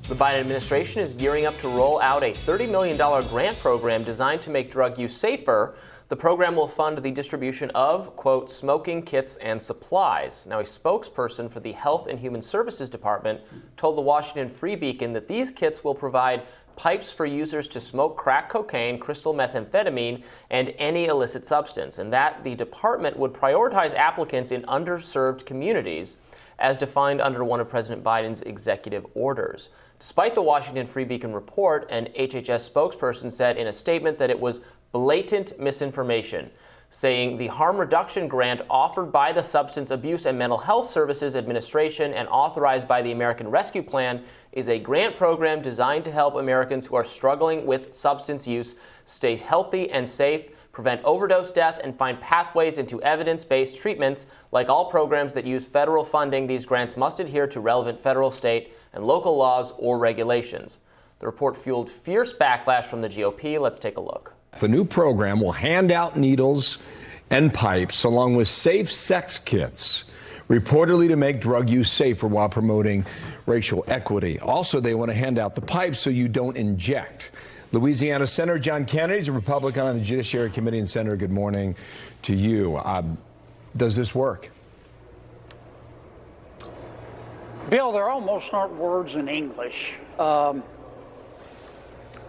The Biden administration is gearing up to roll out a $30 million grant program designed to make drug use safer. The program will fund the distribution of, quote, smoking kits and supplies. Now, a spokesperson for the Health and Human Services Department told the Washington Free Beacon that these kits will provide pipes for users to smoke crack cocaine, crystal methamphetamine, and any illicit substance, and that the department would prioritize applicants in underserved communities as defined under one of President Biden's executive orders. Despite the Washington Free Beacon report, an HHS spokesperson said in a statement that it was blatant misinformation, saying the harm reduction grant offered by the Substance Abuse and Mental Health Services Administration and authorized by the American Rescue Plan is a grant program designed to help Americans who are struggling with substance use stay healthy and safe, prevent overdose death, and find pathways into evidence-based treatments. Like all programs that use federal funding, these grants must adhere to relevant federal, state, and local laws or regulations. The report fueled fierce backlash from the GOP. Let's take a look. The new program will hand out needles and pipes along with safe sex kits, reportedly to make drug use safer while promoting racial equity. Also, they want to hand out the pipes so you don't inject. Louisiana Senator John Kennedy is a Republican on the Judiciary Committee. And Senator, good morning to you. Does this work? Bill, there almost aren't words in English. The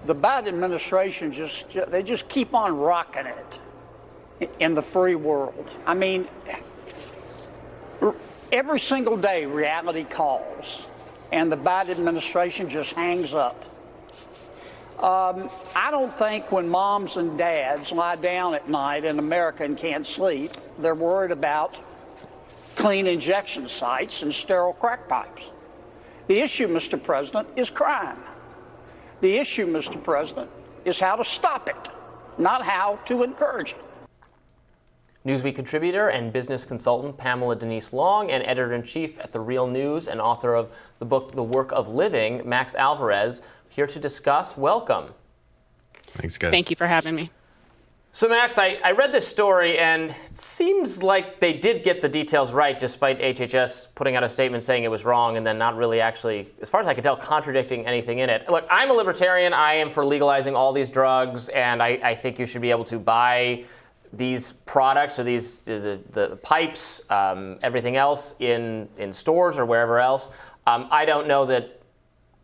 Biden administration just keep on rocking it in the free world. I mean, every single day reality calls, and the Biden administration just hangs up. I don't think when moms and dads lie down at night in America and can't sleep, they're worried about clean injection sites and sterile crack pipes. The issue, Mr. President, is crime. The issue, Mr. President, is how to stop it, not how to encourage it. Newsweek contributor and business consultant Pamela Denise Long and editor-in-chief at The Real News and author of the book The Work of Living, Max Alvarez, here to discuss. Welcome. Thanks, guys. Thank you for having me. So, Max, I read this story, and it seems like they did get the details right, despite HHS putting out a statement saying it was wrong and then not really actually, as far as I can tell, contradicting anything in it. Look, I'm a libertarian. I am for legalizing all these drugs, and I think you should be able to buy these products or the pipes, everything else in stores or wherever else. I don't know that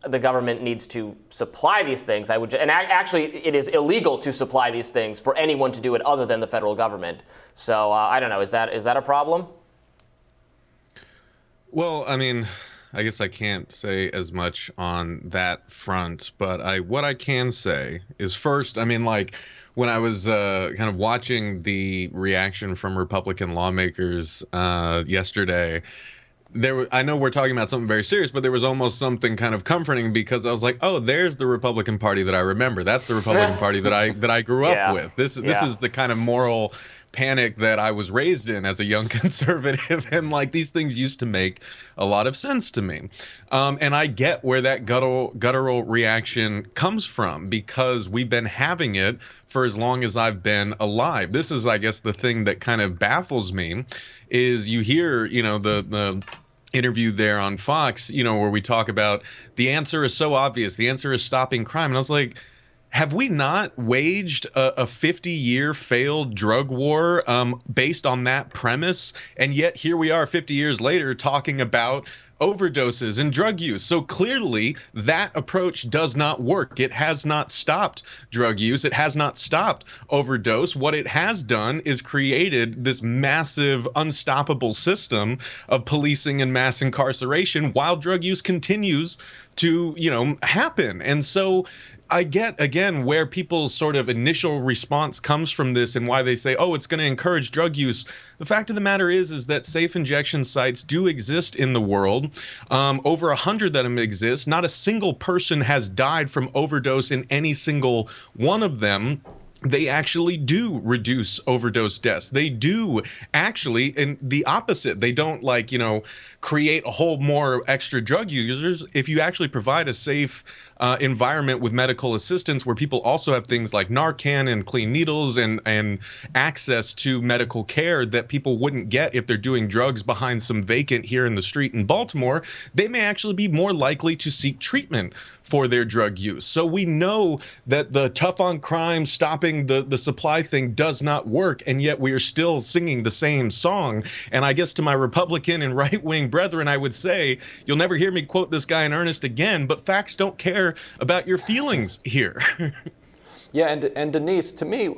the government needs to supply these things. Actually, it is illegal to supply these things for anyone to do it other than the federal government. So I don't know. Is that a problem? Well, I mean, I guess I can't say as much on that front, but what I can say is first, I mean, like when I was kind of watching the reaction from Republican lawmakers yesterday, I know we're talking about something very serious, but there was almost something kind of comforting because I was like, oh, there's the Republican Party that I remember. That's the Republican Party that I grew up with. This is the kind of moral panic that I was raised in as a young conservative. And like these things used to make a lot of sense to me. And I get where that guttural reaction comes from because we've been having it for as long as I've been alive. This is, I guess, the thing that kind of baffles me is you hear, the interview there on Fox, where we talk about the answer is so obvious. The answer is stopping crime. And I was like, have we not waged a 50-year failed drug war based on that premise? And yet here we are 50 years later talking about overdoses and drug use. So clearly that approach does not work. It has not stopped drug use. It has not stopped overdose. What it has done is created this massive, unstoppable system of policing and mass incarceration while drug use continues to, happen. And so I get, again, where people's sort of initial response comes from this and why they say, oh, it's going to encourage drug use. The fact of the matter is that safe injection sites do exist in the world. Over 100 of them exist. Not a single person has died from overdose in any single one of them. they actually do reduce overdose deaths. They do actually, and the opposite. They don't create a whole more extra drug users. If you actually provide a safe environment with medical assistance where people also have things like Narcan and clean needles and access to medical care that people wouldn't get if they're doing drugs behind some vacant here in the street in Baltimore, they may actually be more likely to seek treatment for their drug use. So we know that the tough on crime, stopping the supply thing does not work, and yet we are still singing the same song. And I guess to my Republican and right-wing brethren, I would say, you'll never hear me quote this guy in earnest again, but facts don't care about your feelings here. Yeah, and Denise, to me,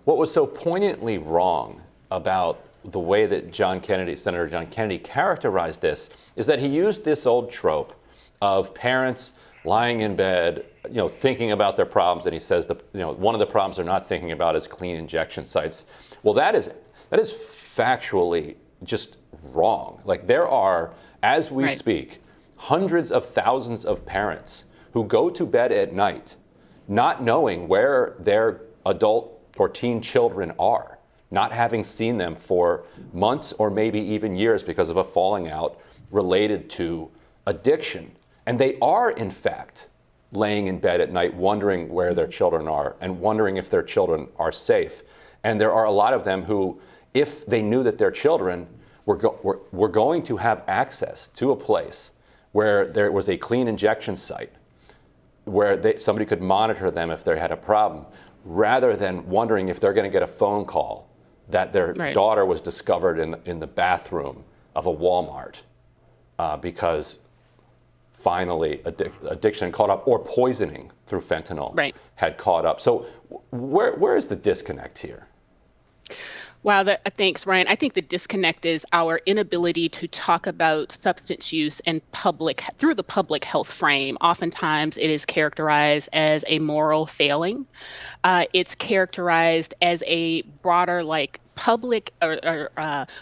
what was so poignantly wrong about the way that Senator John Kennedy characterized this is that he used this old trope of parents lying in bed, thinking about their problems, and he says one of the problems they're not thinking about is clean injection sites. Well, that is factually just wrong. Like, there are, as we speak, hundreds of thousands of parents who go to bed at night not knowing where their adult or teen children are, not having seen them for months or maybe even years because of a falling out related to addiction. And they are, in fact, laying in bed at night wondering where their children are and wondering if their children are safe. And there are a lot of them who, if they knew that their children were going to have access to a place where there was a clean injection site, where somebody could monitor them if they had a problem, rather than wondering if they're going to get a phone call that their daughter was discovered in the bathroom of a Walmart because finally addiction caught up, or poisoning through fentanyl had caught up. So where is the disconnect here? Wow, thanks, Ryan. I think the disconnect is our inability to talk about substance use and through the public health frame. Oftentimes, it is characterized as a moral failing. It's characterized as a broader, public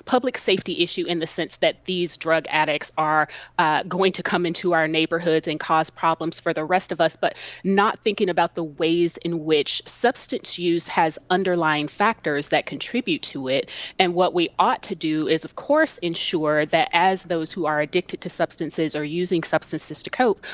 public safety issue, in the sense that these drug addicts are going to come into our neighborhoods and cause problems for the rest of us, but not thinking about the ways in which substance use has underlying factors that contribute to it. And what we ought to do is, of course, ensure that as those who are addicted to substances or using substances to cope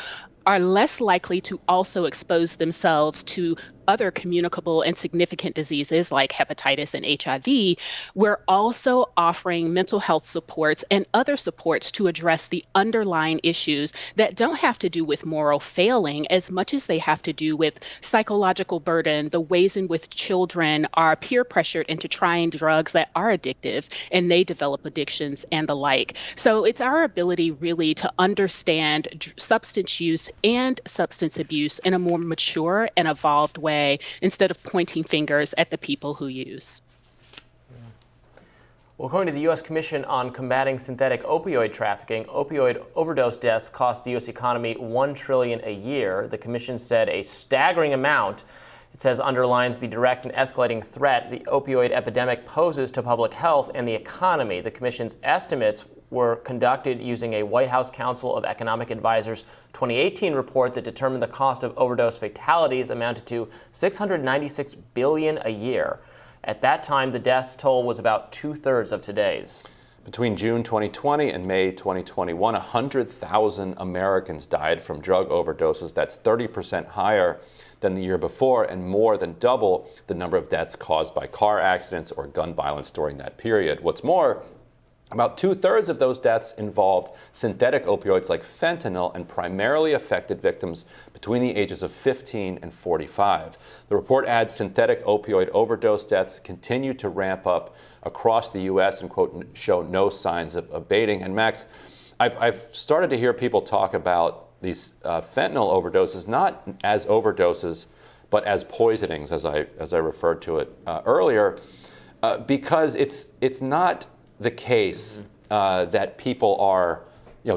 are less likely to also expose themselves to other communicable and significant diseases like hepatitis and HIV, we're also offering mental health supports and other supports to address the underlying issues that don't have to do with moral failing as much as they have to do with psychological burden, the ways in which children are peer pressured into trying drugs that are addictive and they develop addictions and the like. So it's our ability really to understand substance use and substance abuse in a more mature and evolved way, instead of pointing fingers at the people who use. Well, according to the U.S. Commission on Combating Synthetic Opioid Trafficking, opioid overdose deaths cost the U.S. economy $1 trillion a year. The commission said a staggering amount. It says underlines the direct and escalating threat the opioid epidemic poses to public health and the economy. The commission's estimates were conducted using a White House Council of Economic Advisors 2018 report that determined the cost of overdose fatalities amounted to $696 billion a year. At that time, the deaths toll was about 2/3 of today's. Between June 2020 and May 2021, 100,000 Americans died from drug overdoses. That's 30% higher than the year before and more than double the number of deaths caused by car accidents or gun violence during that period. What's more, about 2/3 of those deaths involved synthetic opioids like fentanyl and primarily affected victims between the ages of 15 and 45. The report adds synthetic opioid overdose deaths continue to ramp up across the U.S. and, quote, show no signs of abating. And Max, I've started to hear people talk about these fentanyl overdoses not as overdoses, but as poisonings, as I referred to it earlier, because it's not the case that people are,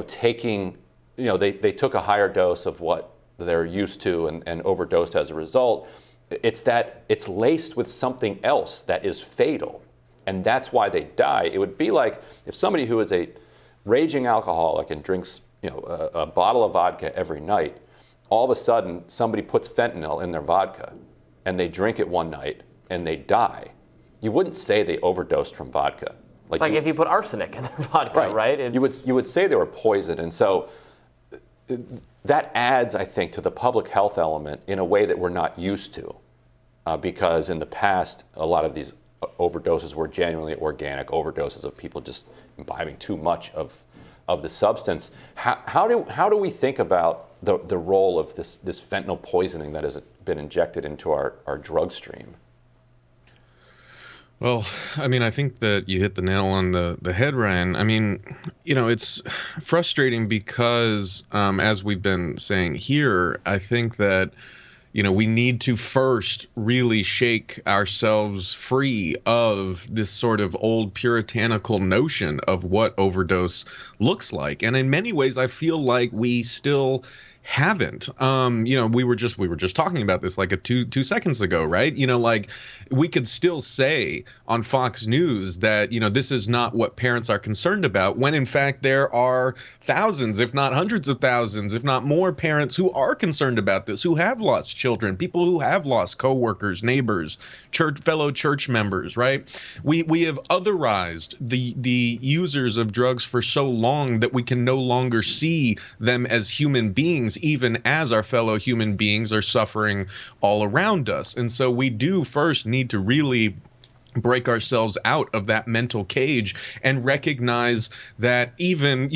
taking, they took a higher dose of what they're used to and overdosed as a result. It's that it's laced with something else that is fatal, and that's why they die. It would be like if somebody who is a raging alcoholic and drinks, a bottle of vodka every night, all of a sudden somebody puts fentanyl in their vodka and they drink it one night and they die, you wouldn't say they overdosed from vodka. Like if you put arsenic in their vodka, right? You would say they were poisoned, and so that adds, I think, to the public health element in a way that we're not used to, because in the past, a lot of these overdoses were genuinely organic overdoses of people just imbibing too much of the substance. How do we think about the role of this fentanyl poisoning that has been injected into our drug stream? Well, I mean, I think that you hit the nail on the head, Ryan. I mean, it's frustrating because, as we've been saying here, I think that, we need to first really shake ourselves free of this sort of old puritanical notion of what overdose looks like. And in many ways, I feel like we still haven't. We were just talking about this like two seconds ago, right? Like we could still say on Fox News that, this is not what parents are concerned about, when in fact there are thousands, if not hundreds of thousands, if not more parents who are concerned about this, who have lost children, people who have lost coworkers, neighbors, fellow church members, right? We have otherized the users of drugs for so long that we can no longer see them as human beings, even as our fellow human beings are suffering all around us. And so we do first need to really break ourselves out of that mental cage and recognize that even,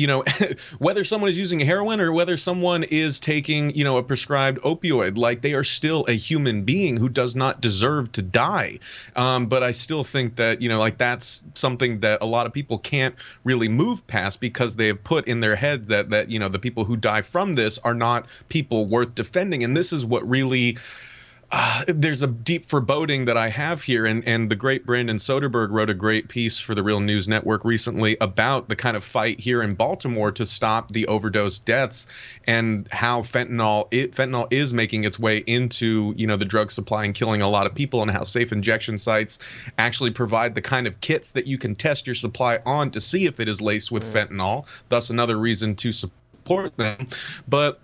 whether someone is using heroin or whether someone is taking, a prescribed opioid, like they are still a human being who does not deserve to die. But I still think that, that's something that a lot of people can't really move past, because they have put in their head that the people who die from this are not people worth defending. And this is what really there's a deep foreboding that I have here, and the great Brandon Soderberg wrote a great piece for the Real News Network recently about the kind of fight here in Baltimore to stop the overdose deaths, and how fentanyl is making its way into the drug supply and killing a lot of people, and how safe injection sites actually provide the kind of kits that you can test your supply on to see if it is laced with fentanyl. Thus another reason to support them. But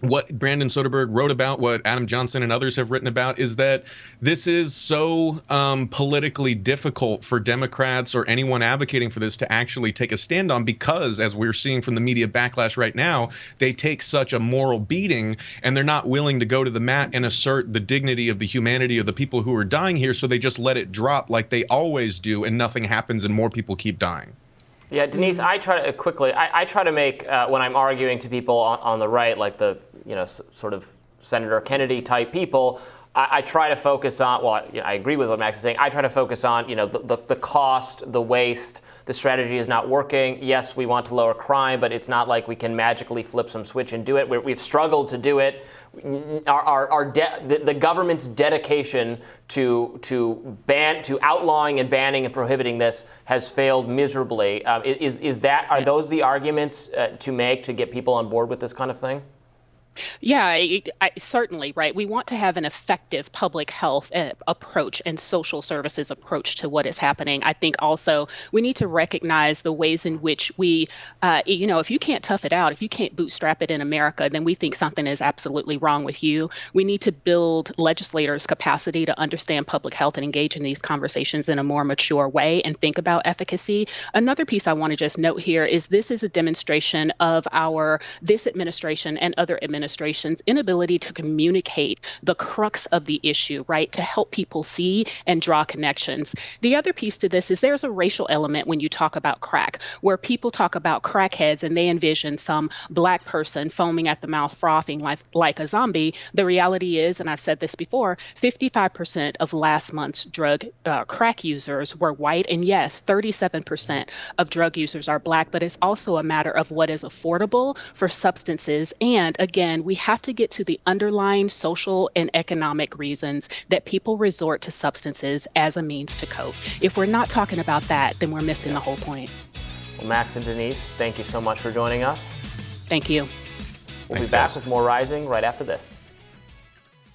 what Brandon Soderberg wrote about, what Adam Johnson and others have written about, is that this is so politically difficult for Democrats or anyone advocating for this to actually take a stand on, because, as we're seeing from the media backlash right now, they take such a moral beating and they're not willing to go to the mat and assert the dignity of the humanity of the people who are dying here. So they just let it drop like they always do, and nothing happens and more people keep dying. Yeah, Denise, I try to make, when I'm arguing to people on the right, like the, sort of Senator Kennedy type people, I try to focus on, I agree with what Max is saying. I try to focus on, the cost, the waste, the strategy is not working. Yes, we want to lower crime, but it's not like we can magically flip some switch and do it. We've struggled to do it. The government's dedication to outlawing and banning and prohibiting this has failed miserably. Are those the arguments to make to get people on board with this kind of thing? Yeah, certainly, right. We want to have an effective public health approach and social services approach to what is happening. I think also we need to recognize the ways in which we, if you can't tough it out, if you can't bootstrap it in America, then we think something is absolutely wrong with you. We need to build legislators' capacity to understand public health and engage in these conversations in a more mature way and think about efficacy. Another piece I want to just note here is this is a demonstration of this administration and other administration's inability to communicate the crux of the issue, right, to help people see and draw connections. The other piece to this is there's a racial element when you talk about crack, where people talk about crackheads and they envision some Black person foaming at the mouth, frothing like a zombie. The reality is, and I've said this before, 55% of last month's crack users were white, and yes, 37% of drug users are Black, but it's also a matter of what is affordable for substances. And again, we have to get to the underlying social and economic reasons that people resort to substances as a means to cope. If we're not talking about that, then we're missing the whole point. Well, Max and Denise, thank you so much for joining us. Thank you. We'll be back with more Rising right after this.